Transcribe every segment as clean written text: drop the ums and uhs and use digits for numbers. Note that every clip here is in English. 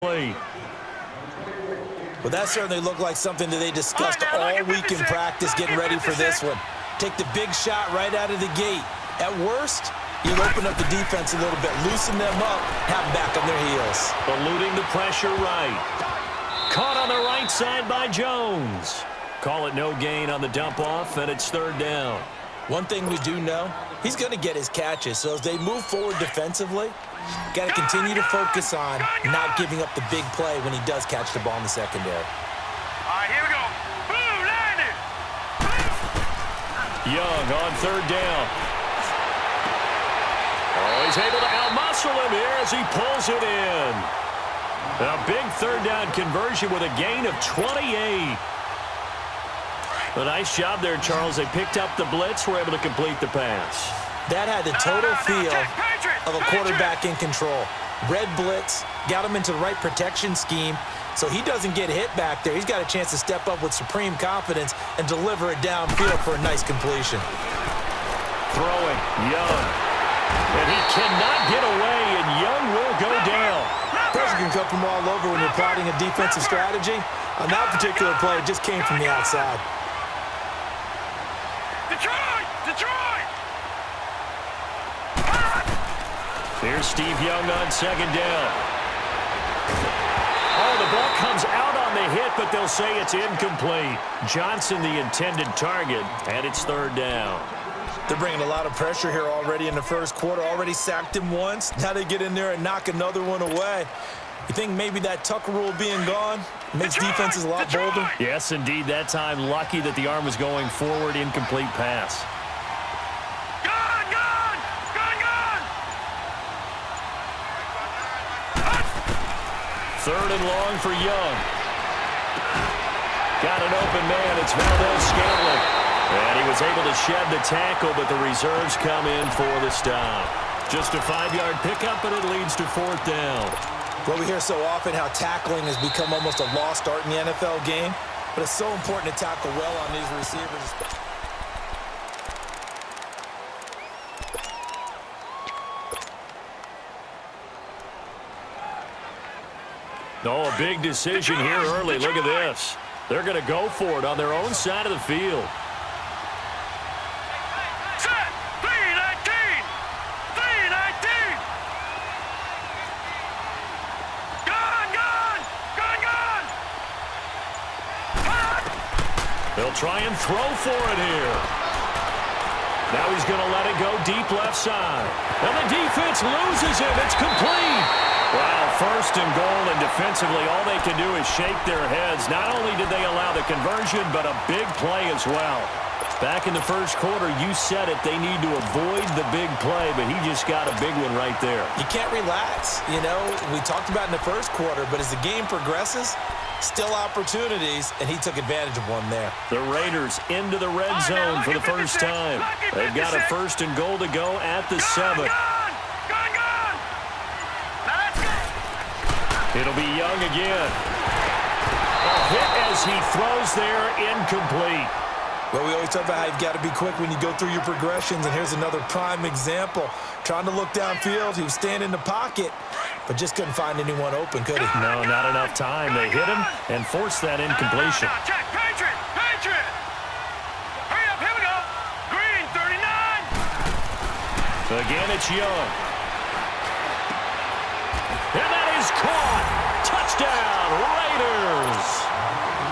Well, that certainly looked like something that they discussed all week in practice getting ready for this one. Take the big shot right out of the gate. At worst, you'll open up the defense a little bit, loosen them up, have them back on their heels. Eluding the pressure right. Caught on the right side by Jones. Call it no gain on the dump off, and it's third down. One thing we do know, he's going to get his catches. So as they move forward defensively, got to continue to focus on not giving up the big play when he does catch the ball in the secondary. All right, here we go. Boom, landed. Young on third down. Oh, he's able to out-muscle him here as he pulls it in. A big third down conversion with a gain of 28. A nice job there, Charles. They picked up the blitz, were able to complete the pass. That had the total feel of a quarterback in control. Red blitz, got him into the right protection scheme, so he doesn't get hit back there. He's got a chance to step up with supreme confidence and deliver it downfield for a nice completion. Throwing, Young. And he cannot get away, and Young will go down. Pressure can come from all over when you're plotting a defensive strategy. On that particular play, it just came from the outside. Detroit! Detroit! Here's Steve Young on second down. Oh, the ball comes out on the hit, but they'll say it's incomplete. Johnson, the intended target, and it's third down. They're bringing a lot of pressure here already in the first quarter. Already sacked him once. Now they get in there and knock another one away. You think maybe that Tucker rule being gone makes defenses a lot bolder? Yes, indeed. That time, lucky that the arm was going forward. Incomplete pass. Gone! Gone! Gone! Gone! Third and long for Young. Got an open man. It's Valdez-Scantling. And he was able to shed the tackle, but the reserves come in for the stop. Just a 5-yard pickup, and it leads to fourth down. Well, we hear so often how tackling has become almost a lost art in the NFL game, but it's so important to tackle well on these receivers. Oh, a big decision here early. Look at this. They're going to go for it on their own side of the field. Set! 3-19! 3-19! Gone! Gone! Gone! Gone! They'll try and throw for it here. Now he's going to let it go deep left side. And the defense loses it. It's complete. Wow, first and goal, and defensively all they can do is shake their heads. Not only did they allow the conversion, but a big play as well. Back in the first quarter, you said it, they need to avoid the big play, but he just got a big one right there. You can't relax. You know, we talked about in the first quarter, but as the game progresses, still opportunities, and he took advantage of one there. The Raiders into the red zone for the first time. They've got a first and goal to go at the 7. It'll be Young again. A hit as he throws there, incomplete. Well, we always talk about how you've got to be quick when you go through your progressions, and here's another prime example. Trying to look downfield, he was standing in the pocket, but just couldn't find anyone open, could he? No, not enough time. They hit him and forced that incompletion. Check, Patriot! Patriot! Hurry up, here we go! Green, 39! Again, it's Young. And that is caught. Touchdown, Raiders.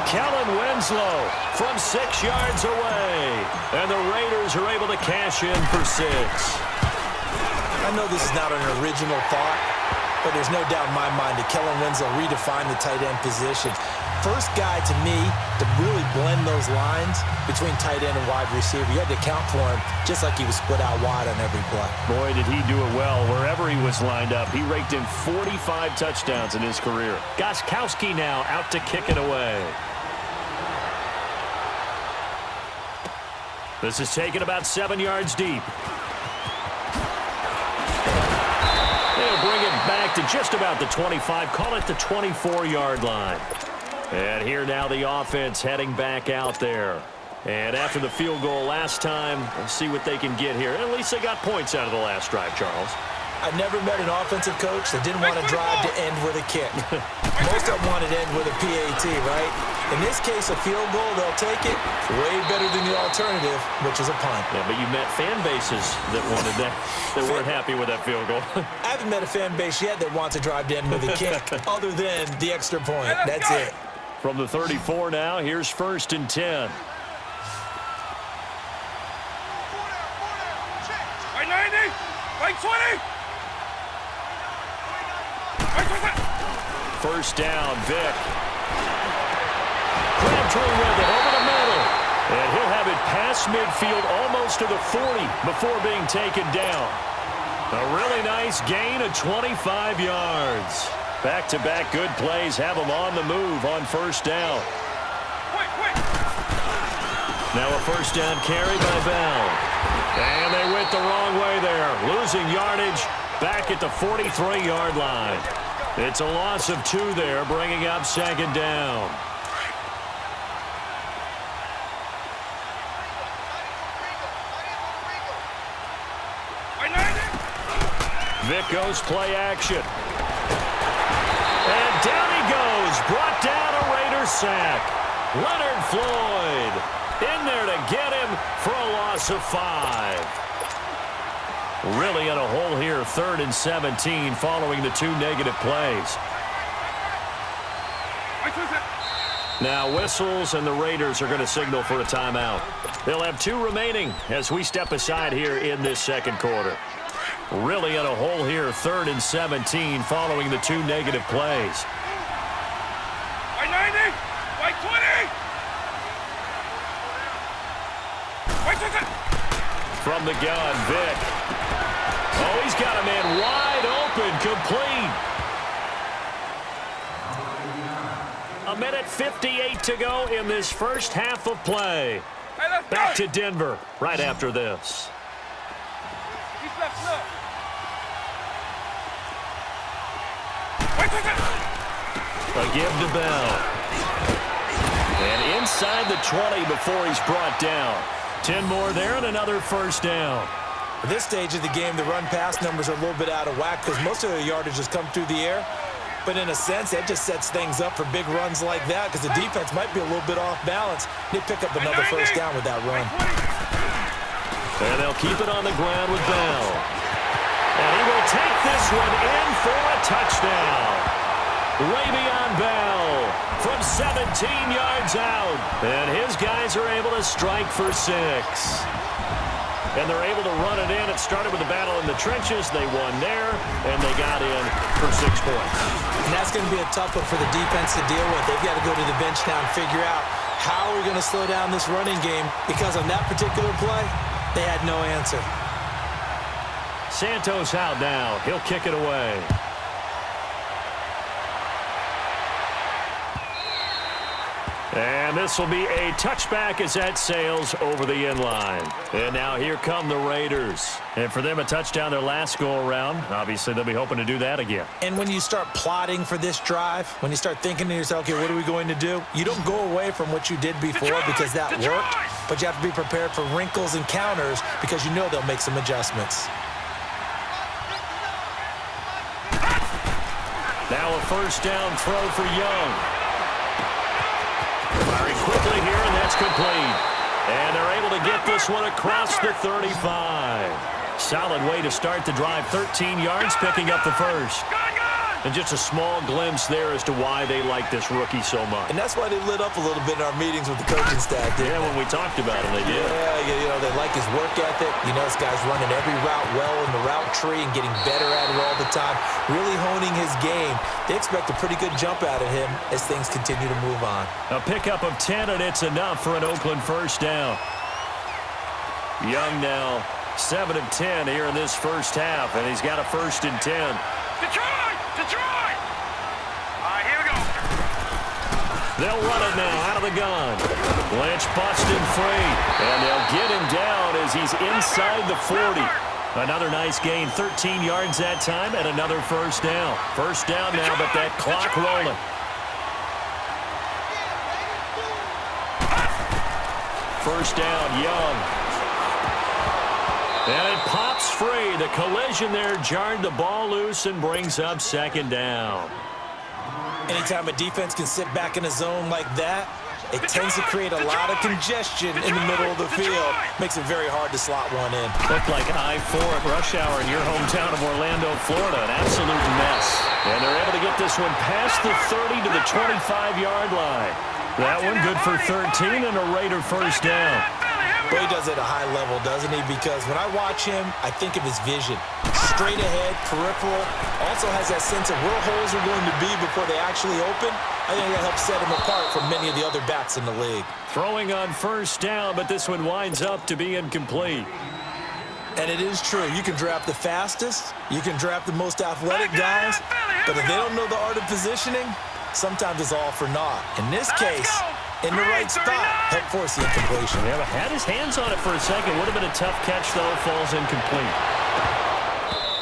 Kellen Winslow from 6 yards away. And the Raiders are able to cash in for 6. I know this is not an original thought, but there's no doubt in my mind that Kellen Winslow redefined the tight end position. First guy to me to really blend those lines between tight end and wide receiver. You had to account for him just like he was split out wide on every play. Boy, did he do it well. Wherever he was lined up, he raked in 45 touchdowns in his career. Gostkowski now out to kick it away. This is taken about 7 yards deep. They'll bring it back to just about the 25. Call it the 24-yard line. And here now the offense heading back out there. And after the field goal last time, let's see what they can get here. At least they got points out of the last drive, Charles. I never met an offensive coach that didn't want to drive to end with a kick. Most of them wanted to end with a PAT, right? In this case, a field goal, they'll take it way better than the alternative, which is a punt. Yeah, but you met fan bases that wanted that, that weren't happy with that field goal. I haven't met a fan base yet that wants to drive to end with a kick, other than the extra point. That's it. From the 34 now, here's 1st and 10. Right 90, right 20. First down, Vic. Crabtree with it over the middle. And he'll have it past midfield almost to the 40 before being taken down. A really nice gain of 25 yards. Back-to-back good plays have them on the move on first down. Now a first down carry by Bell. And they went the wrong way there. Losing yardage back at the 43-yard line. It's a loss of 2 there, bringing up 2nd down. Vic goes play action. And down he goes. Brought down a Raiders sack. Leonard Floyd in there to get him for a loss of 5. Really in a hole here, 3rd and 17 following the 2 negative plays. Now whistles, and the Raiders are going to signal for a timeout. They'll have 2 remaining as we step aside here in this 2nd quarter. Really in a hole here, 3rd and 17 following the 2 negative plays. Right 90, right 20. From the gun, Vic. Oh, he's got a man wide open, complete. 1:58 to go in this first half of play. Back to Denver right after this. A give to Bell. And inside the 20 before he's brought down. 10 more there and another first down. At this stage of the game, the run-pass numbers are a little bit out of whack because most of the yardage has come through the air. But in a sense, that just sets things up for big runs like that because the defense might be a little bit off balance. They pick up another first down with that run. And they'll keep it on the ground with Bell. And he will take this one in for a touchdown. Le'Veon Bell from 17 yards out. And his guys are able to strike for 6. And they're able to run it in. It started with a battle in the trenches. They won there, and they got in for 6 points. And that's going to be a tough one for the defense to deal with. They've got to go to the bench now and figure out how we're going to slow down this running game because on that particular play, they had no answer. Santos out now. He'll kick it away. And this will be a touchback as that sails over the end line. And now here come the Raiders. And for them, a touchdown their last go-around. Obviously, they'll be hoping to do that again. And when you start plotting for this drive, when you start thinking to yourself, okay, what are we going to do? You don't go away from what you did before because that worked, but you have to be prepared for wrinkles and counters because you know they'll make some adjustments. Now a first down throw for Young. Firing quickly here, and that's complete. And they're able to get this one across the 35. Solid way to start the drive. 13 yards, picking up the first. And just a small glimpse there as to why they like this rookie so much. And that's why they lit up a little bit in our meetings with the coaching staff. Yeah, when we talked about him, they did. Yeah, you know, they like his work ethic. You know, this guy's running every route well in the route tree and getting better at it all the time. Really honing his game. They expect a pretty good jump out of him as things continue to move on. A pickup of 10, and it's enough for an Oakland first down. Young now, 7 of 10 here in this first half, and he's got a 1st and 10. Detroit! All right, here we go. They'll run it now out of the gun. Lynch busting free, and they'll get him down as he's inside the 40. Another nice gain, 13 yards that time, and another first down. First down now, but that clock rolling. First down, Young. And it pops free. The collision there jarred the ball loose and brings up second down. Anytime a defense can sit back in a zone like that, it tends to create a lot of congestion in the middle of the field. Makes it very hard to slot one in. Looked like I-4 at rush hour in your hometown of Orlando, Florida. An absolute mess. And they're able to get this one past the 30 to the 25-yard line. That one good for 13 and a Raider first down. Well, he does it at a high level, doesn't he? Because when I watch him, I think of his vision. Straight ahead, peripheral. Also has that sense of where holes are going to be before they actually open. I think that helps set him apart from many of the other backs in the league. Throwing on first down, but this one winds up to be incomplete. And it is true. You can draft the fastest. You can draft the most athletic guys. But if they don't know the art of positioning, sometimes it's all for naught. In this case, in the right spot, help force the incompletion. Yeah, had his hands on it for a second. Would have been a tough catch, though. Falls incomplete.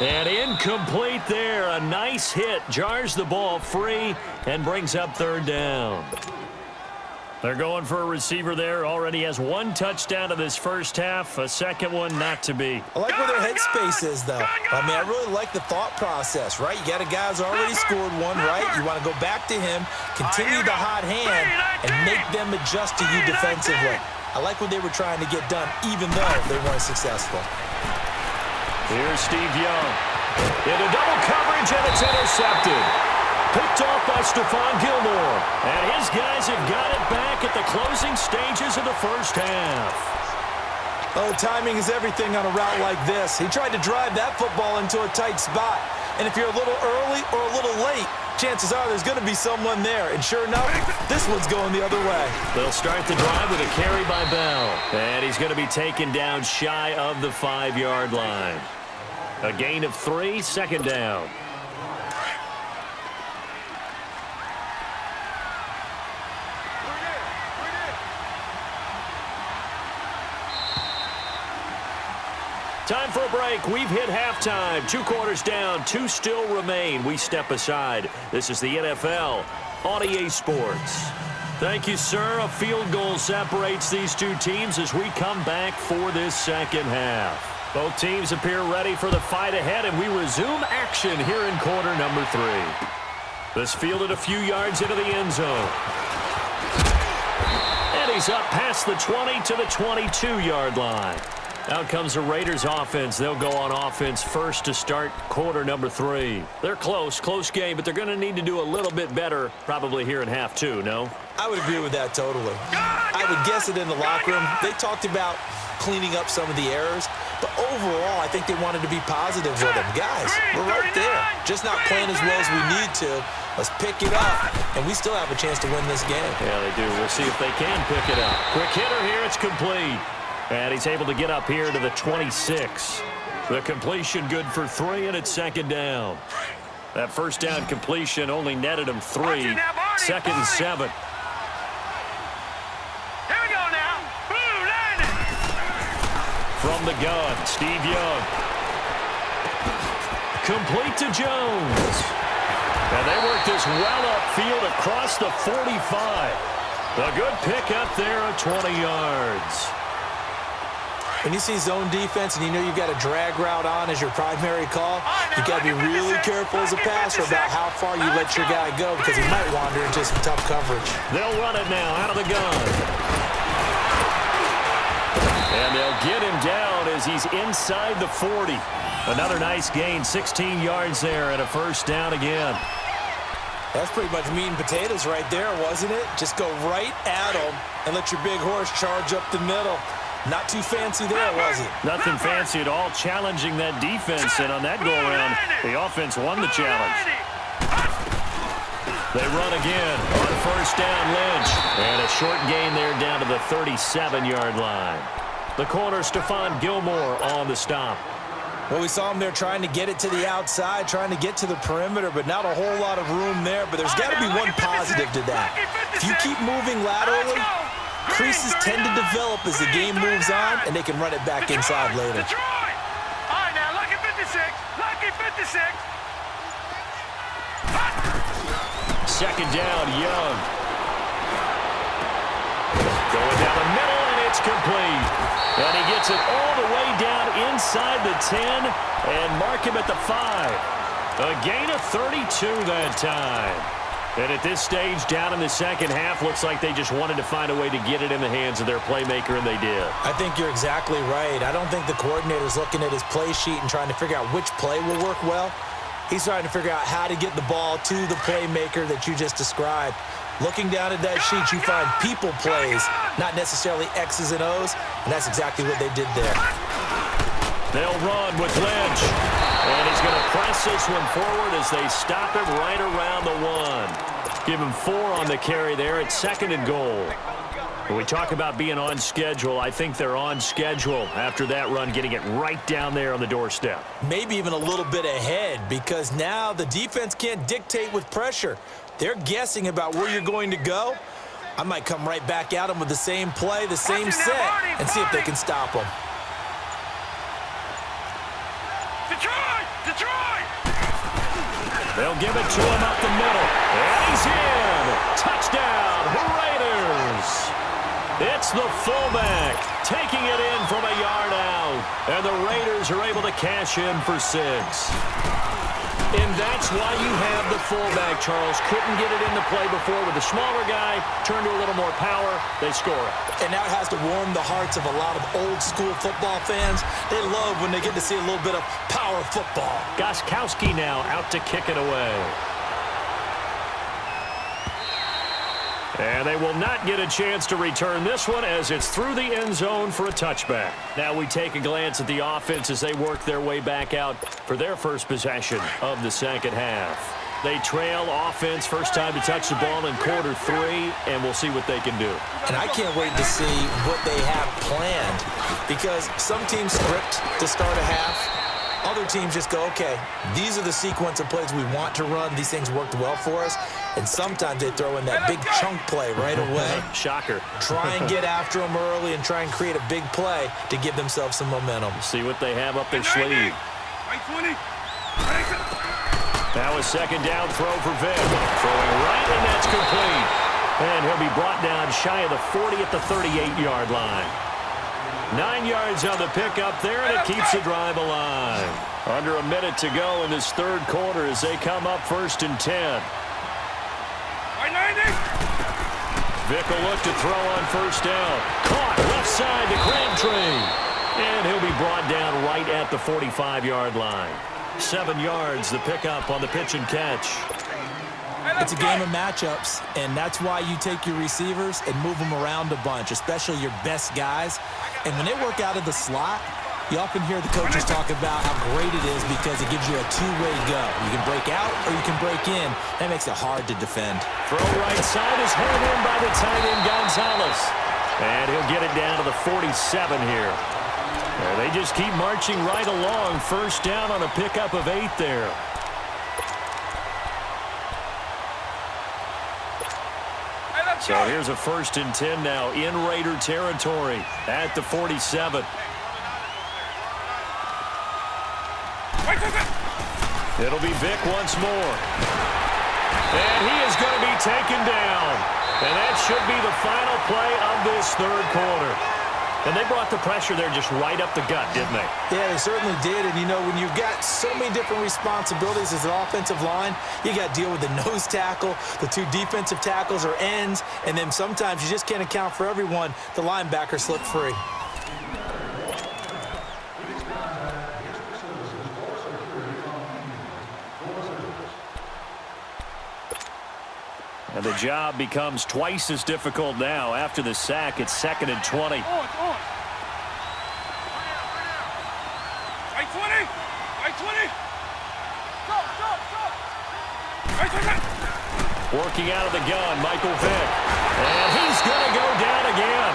And incomplete there. A nice hit. Jars the ball free and brings up third down. They're going for a receiver there. Already has one touchdown of this first half. A second one not to be. I like where their headspace is, though. I mean, I really like the thought process, right? You got a guy who's already scored one, right? You want to go back to him, continue the hot hand, and make them adjust to you defensively. I like what they were trying to get done, even though they weren't successful. Here's Steve Young. Into double coverage, and it's intercepted. Picked off by Stephon Gilmore. And his guys have got it back at the closing stages of the first half. Oh, timing is everything on a route like this. He tried to drive that football into a tight spot. And if you're a little early or a little late, chances are there's going to be someone there. And sure enough, this one's going the other way. They'll start the drive with a carry by Bell. And he's going to be taken down shy of the 5-yard line. A gain of 3, second down. Time for a break. We've hit halftime. 2 quarters down. 2 still remain. We step aside. This is the NFL on EA Sports. Thank you, sir. A field goal separates these two teams as we come back for this second half. Both teams appear ready for the fight ahead, and we resume action here in quarter number 3. This fielded a few yards into the end zone. And he's up past the 20 to the 22-yard line. Out comes the Raiders offense. They'll go on offense first to start quarter number 3. They're close game, but they're going to need to do a little bit better probably here in half 2, no? I would agree with that totally. I would guess it in the locker room. They talked about cleaning up some of the errors, but overall, I think they wanted to be positive with them. Guys, we're right there. Just not playing as well as we need to. Let's pick it up, and we still have a chance to win this game. Yeah, they do. We'll see if they can pick it up. Quick hitter here. It's complete. And he's able to get up here to the 26. The completion good for 3, and it's second down. That first down completion only netted him 3. Second and 7. Here we go now. Blue line. From the gun, Steve Young. Complete to Jones. And they work this well upfield across the 45. A good pick up there at 20 yards. When you see zone defense and you know you've got a drag route on as your primary call, you've got to be really careful as a passer about how far you let your guy go because he might wander into some tough coverage. They'll run it now out of the gun. And they'll get him down as he's inside the 40. Another nice gain, 16 yards there and a first down again. That's pretty much meat and potatoes right there, wasn't it? Just go right at him and let your big horse charge up the middle. Not too fancy there, was it? Nothing fancy at all, challenging that defense, and on that go-around, the offense won the challenge. They run again on first down, Lynch. And a short gain there down to the 37-yard line. The corner, Stephon Gilmore on the stop. Well, we saw him there trying to get it to the outside, trying to get to the perimeter, but not a whole lot of room there. But there's got to be one positive to that. If you keep moving laterally, creases tend to develop as the game moves on, and they can run it back inside later. All right, now, lucky 56. Lucky 56. Second down, Young. Going down the middle, and it's complete. And he gets it all the way down inside the 10 and mark him at the 5. A gain of 32 that time. And at this stage, down in the second half, looks like they just wanted to find a way to get it in the hands of their playmaker, and they did. I think you're exactly right. I don't think the coordinator's looking at his play sheet and trying to figure out which play will work well. He's trying to figure out how to get the ball to the playmaker that you just described. Looking down at that sheet, you find people plays, not necessarily X's and O's, and that's exactly what they did there. They'll run with Lynch. And he's going to press this one forward as they stop him right around the 1. Give him 4 on the carry there at 2nd and goal. When we talk about being on schedule, I think they're on schedule after that run, getting it right down there on the doorstep. Maybe even a little bit ahead, because now the defense can't dictate with pressure. They're guessing about where you're going to go. I might come right back at them with the same play, the same set, and see if they can stop them. Detroit! They'll give it to him up the middle. And he's in. Touchdown, Raiders. It's the fullback taking it in from a yard out. And the Raiders are able to cash in for 6. And that's why you have the fullback, Charles. Couldn't get it into play before with the smaller guy. Turned to a little more power. They score it. And that has to warm the hearts of a lot of old-school football fans. They love when they get to see a little bit of power football. Gostkowski now out to kick it away. And they will not get a chance to return this one as it's through the end zone for a touchback. Now we take a glance at the offense as they work their way back out for their first possession of the second half. They trail offense, first time to touch the ball in quarter 3, and we'll see what they can do. And I can't wait to see what they have planned, because some teams script to start a half. Other teams just go, okay, these are the sequence of plays we want to run. These things worked well for us. And sometimes they throw in that big chunk play right away. Shocker. Try and get after them early and try and create a big play to give themselves some momentum. See what they have up their sleeve. Now a second down throw for Vic. Throwing right, and that's complete. And he'll be brought down shy of the 40 at the 38-yard line. 9 yards on the pickup there, and it keeps the drive alive. Under a minute to go in this third quarter as they come up 1st and 10. Vic will look to throw on first down. Caught left side to Crabtree. And he'll be brought down right at the 45-yard line. 7 yards, the pickup on the pitch and catch. It's a game of matchups, and that's why you take your receivers and move them around a bunch, especially your best guys. And when they work out of the slot, you often hear the coaches talk about how great it is because it gives you a two-way go. You can break out or you can break in. That makes it hard to defend. Throw right side is heard in by the tight end Gonzalez. And he'll get it down to the 47 here. And they just keep marching right along. First down on a pickup of 8 there. So here's a 1st and 10 now in Raider territory at the 47. It'll be Vic once more. And he is going to be taken down. And that should be the final play of this third quarter. And they brought the pressure there just right up the gut, didn't they? Yeah, they certainly did. And, you know, when you've got so many different responsibilities as an offensive line, you got to deal with the nose tackle, the 2 defensive tackles or ends, and then sometimes you just can't account for everyone. The linebacker slipped free. And the job becomes twice as difficult now after the sack. It's 2nd and 20. Right 20. Right 20. Go. Right 20. Working out of the gun, Michael Vick. And he's going to go down again.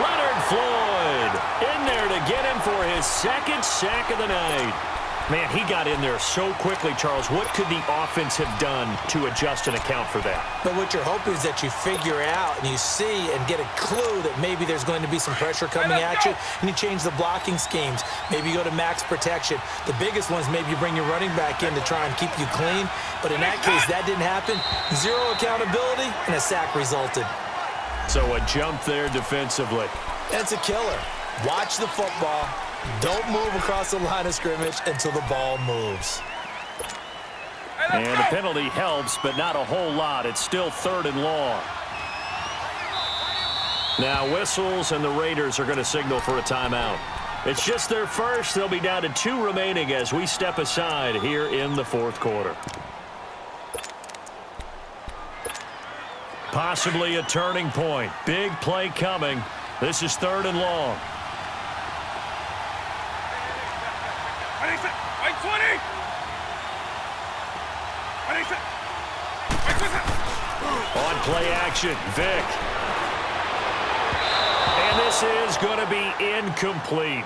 Leonard Floyd in there to get him for his 2nd sack of the night. Man, he got in there so quickly, Charles. What could the offense have done to adjust and account for that? But what you're hoping is that you figure out and you see and get a clue that maybe there's going to be some pressure coming at you, and you change the blocking schemes. Maybe you go to max protection. The biggest one is maybe you bring your running back in to try and keep you clean. But in that case, that didn't happen. 0 accountability, and a sack resulted. So a jump there defensively. That's a killer. Watch the football. Don't move across the line of scrimmage until the ball moves. And the penalty helps, but not a whole lot. It's still 3rd and long. Now whistles, and the Raiders are going to signal for a timeout. It's just their first. They'll be down to 2 remaining as we step aside here in the 4th quarter. Possibly a turning point. Big play coming. This is 3rd and long. On play action, Vic. And this is going to be incomplete.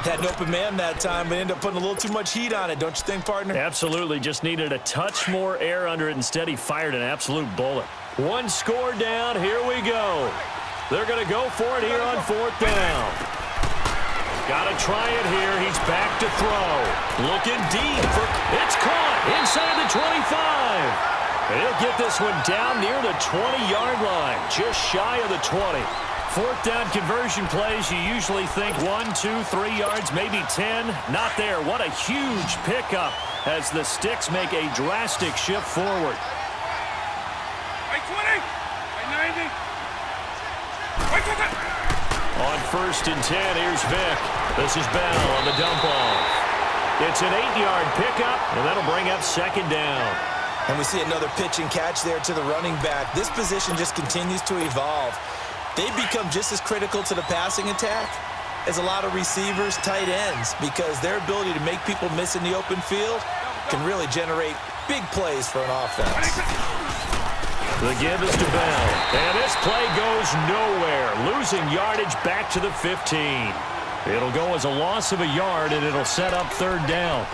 Had an open man that time, but ended up putting a little too much heat on it, don't you think, partner? Absolutely. Just needed a touch more air under it. Instead, he fired an absolute bullet. 1 score down. Here we go. They're going to go for it here on 4th down. Got to try it here. He's back to throw. Looking deep. It's caught inside the 25. He'll get this one down near the 20-yard line, just shy of the 20. 4th down conversion plays, you usually think 1, 2, 3 yards, maybe 10. Not there. What a huge pickup as the Sticks make a drastic shift forward. 20, 90. On 1st and 10, here's Vic. This is Bell on the dump off. It's an 8-yard pickup, and that'll bring up 2nd down. And we see another pitch and catch there to the running back. This position just continues to evolve. They become just as critical to the passing attack as a lot of receivers, tight ends, because their ability to make people miss in the open field can really generate big plays for an offense. The give is to Bell. And this play goes nowhere. Losing yardage back to the 15. It'll go as a loss of a yard, and it'll set up 3rd down.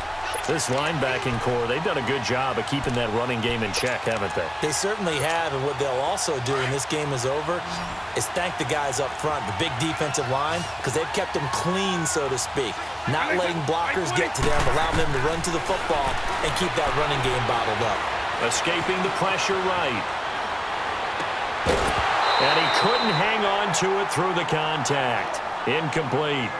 This linebacking core, they've done a good job of keeping that running game in check, haven't they? They certainly have, and what they'll also do when this game is over is thank the guys up front, the big defensive line, because they've kept them clean, so to speak. Not letting blockers get to them, allowing them to run to the football and keep that running game bottled up. Escaping the pressure right. And he couldn't hang on to it through the contact. Incomplete.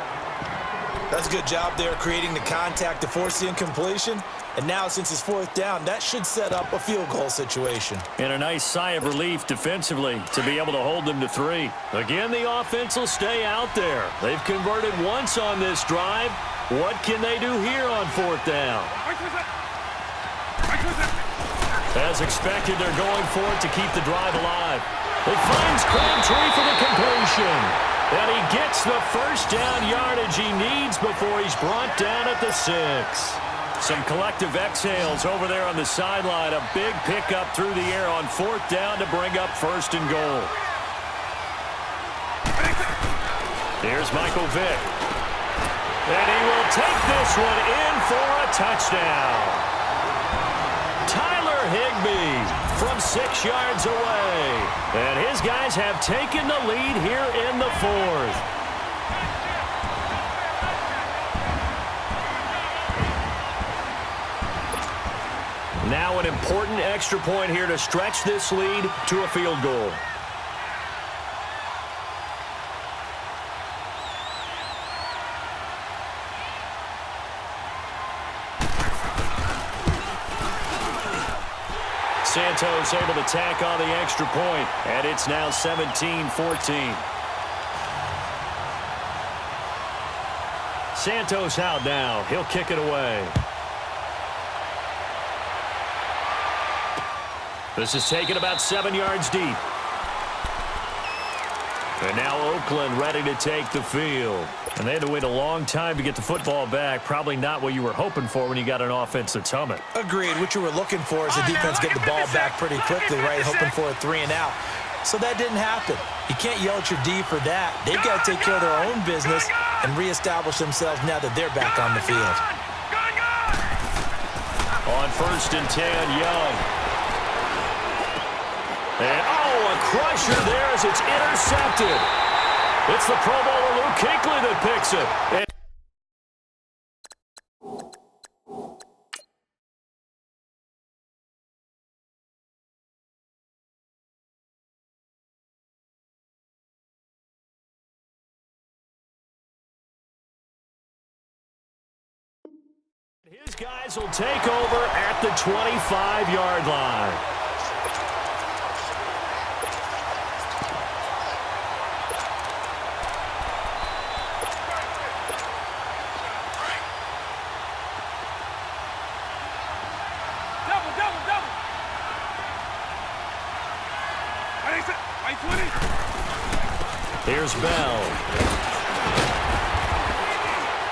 That's a good job there, creating the contact to force the incompletion. And now, since it's 4th down, that should set up a field goal situation. And a nice sigh of relief defensively to be able to hold them to 3. Again, the offense will stay out there. They've converted once on this drive. What can they do here on 4th down? As expected, they're going for it to keep the drive alive. It finds Crabtree for the completion. And he gets the 1st down yardage he needs before he's brought down at the 6. Some collective exhales over there on the sideline. A big pickup through the air on 4th down to bring up 1st and goal. Here's Michael Vick. And he will take this one in for a touchdown. Tyler Higbee from 6 yards away. And his guys have taken the lead here in the 4th. Now an important extra point here to stretch this lead to a field goal. Santos able to tack on the extra point, and it's now 17-14. Santos out now. He'll kick it away. This is taken about 7 yards deep. And now Oakland ready to take the field. And they had to wait a long time to get the football back. Probably not what you were hoping for when you got an offense that's humming. Agreed. What you were looking for is the defense getting the ball back pretty quickly, right? Hoping for a 3 and out. So that didn't happen. You can't yell at your D for that. They've got to take care of their own business and reestablish themselves now that they're back on the field. On 1st and 10, Young. And, a crusher there as it's intercepted. It's the Pro Bowler Luke Kuechly that picks it. And His guys will take over at the 25-yard line. Here's Bell.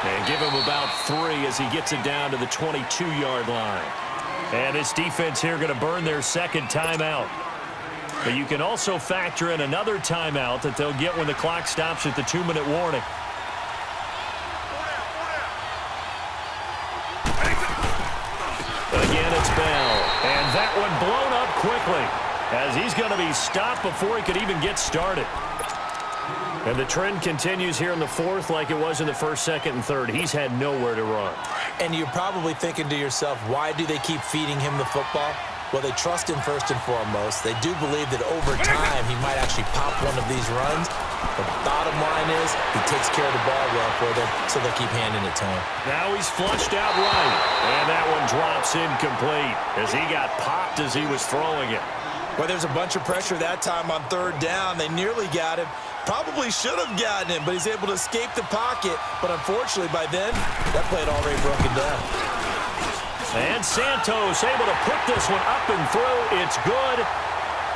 And give him about 3 as he gets it down to the 22-yard line. And this defense here going to burn their second timeout. But you can also factor in another timeout that they'll get when the clock stops at the 2-minute warning. Again, it's Bell. And that one blown up quickly as he's going to be stopped before he could even get started. And the trend continues here in the fourth like it was in the first, second, and third. He's had nowhere to run. And you're probably thinking to yourself, why do they keep feeding him the football? Well, they trust him first and foremost. They do believe that over time he might actually pop one of these runs. But the bottom line is he takes care of the ball well for them, so they'll keep handing it to him. Now he's flushed out right. And that one drops incomplete as he got popped as he was throwing it. Well, there's a bunch of pressure that time on third down. They nearly got him. Probably should have gotten him, but he's able to escape the pocket. But unfortunately, by then, that play had already broken down. And Santos able to put this one up and through. It's good.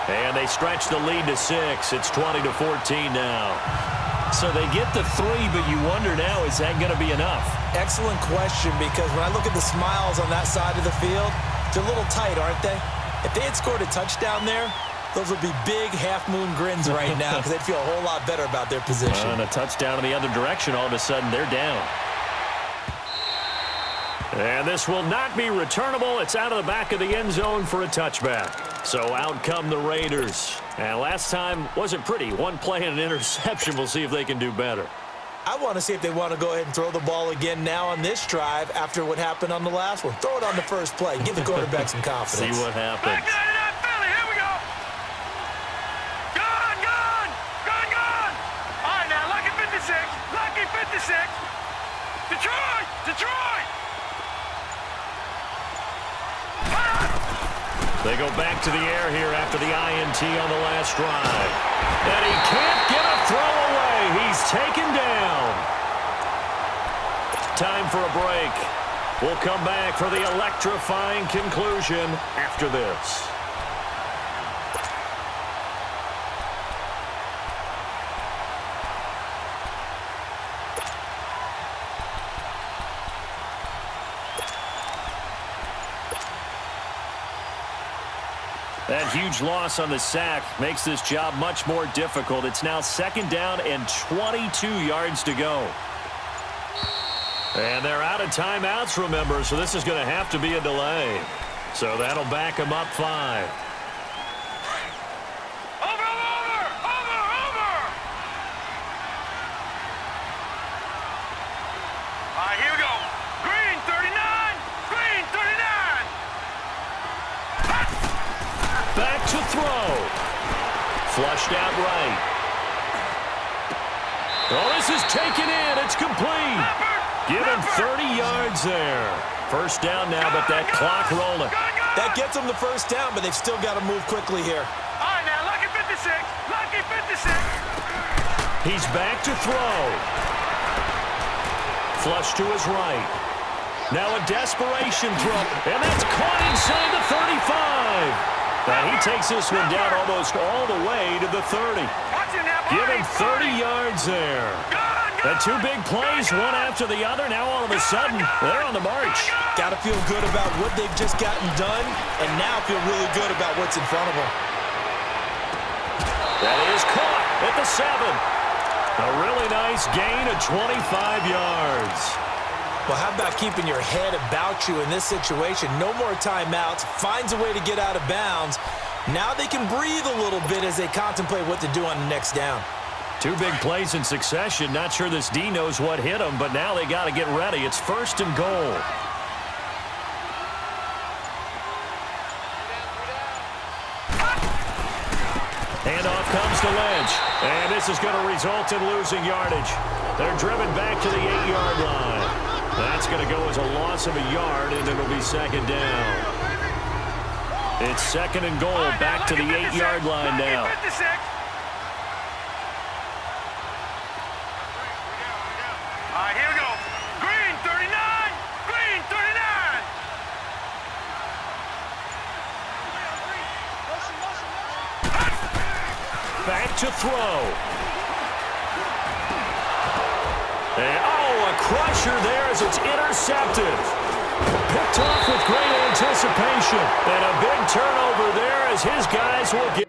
And they stretch the lead to 6. It's 20-14 now. So they get the 3, but you wonder now, is that going to be enough? Excellent question, because when I look at the smiles on that side of the field, they're a little tight, aren't they? If they had scored a touchdown there, those would be big half-moon grins right now because they'd feel a whole lot better about their position. And a touchdown in the other direction, all of a sudden they're down. And this will not be returnable. It's out of the back of the end zone for a touchback. So out come the Raiders. And last time wasn't pretty. One play and an interception. We'll see if they can do better. I want to see if they want to go ahead and throw the ball again now on this drive after what happened on the last one. Throw it on the first play. Give the quarterback some confidence. See what happens. Here we go. Gone. All right, now, lucky 56. Detroit. They go back to the air here after the INT on the last drive. And he can't get a throw away. He's taken down. Time for a break. We'll come back for the electrifying conclusion after this. That huge loss on the sack makes this job much more difficult. It's now second down and 22 yards to go. And they're out of timeouts, remember, so this is going to have to be a delay. So that'll back them up 5. Over. All right, here we go. Green 39. Back to throw. Flushed out right. Oh, this is taken in. It's complete. Give him 30 yards there. First down now, but that clock rolling. That gets them the first down, but they've still got to move quickly here. All right, now, lucky 56. He's back to throw. Flush to his right. Now a desperation throw, and that's caught inside the 35. Now he takes this one down almost all the way to the 30. Give him 30 yards there. The 2 big plays, one after the other. Now all of a sudden, they're on the march. Got to feel good about what they've just gotten done, and now feel really good about what's in front of them. That is caught at the 7. A really nice gain of 25 yards. Well, how about keeping your head about you in this situation? No more timeouts. Finds a way to get out of bounds. Now they can breathe a little bit as they contemplate what to do on the next down. 2 big plays in succession. Not sure this D knows what hit him, but now they got to get ready. It's first and goal. Handoff comes to Lynch. And this is going to result in losing yardage. They're driven back to the 8-yard line. That's going to go as a loss of a yard, and it'll be second down. It's second and goal, back to the 8-yard line now. All right, here we go. Green 39. Green 39. Back to throw. And, a crusher there as it's intercepted. Picked off with great anticipation. And a big turnover there as his guys will get